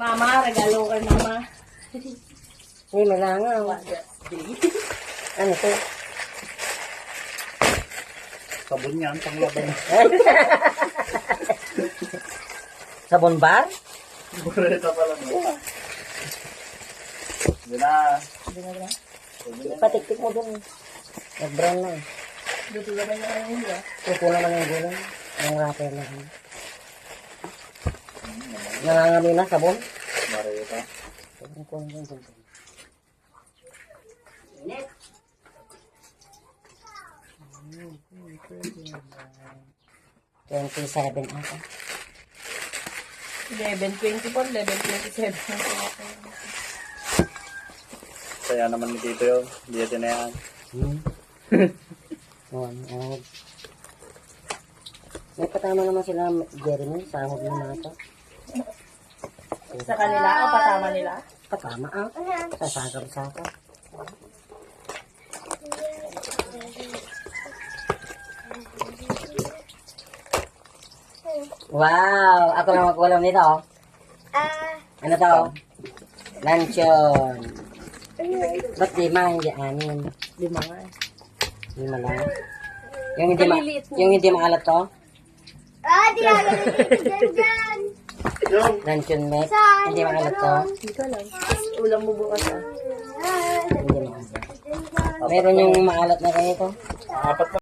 Mama, regalo ka na, ma. Hindi, malangaw. Ano to? Sabon yan, panglaban. Sabon bar? Bureta pala mo. Hindi na. Patiktik mo dun. Nag-brown na eh. Dito naman yung ano nila. Kuko naman yung gulong. Ang wrapper na. Nangangami na sabon? Marita. Sabon ko yung sabon. 27 ata. 11:24, 11:27. Saya naman ni Tito yun. Hindi natin na yan. May patama naman sila, Jeremy, sahod na nata. Sa kanila, o patama nila? Patama sasagam-sagam. Wow! Ako lang magkulam nito. Ano to? Luncheon. Ba't 5? Hindi 6. 5 nga. 5 lang. Yung hindi maalat to? Di ako dyan. Luncheon meat. Hindi maalat to? Dito lang. Ulam mo bukas, ah. Hindi maalat. Meron yung maalat na ganito. Apat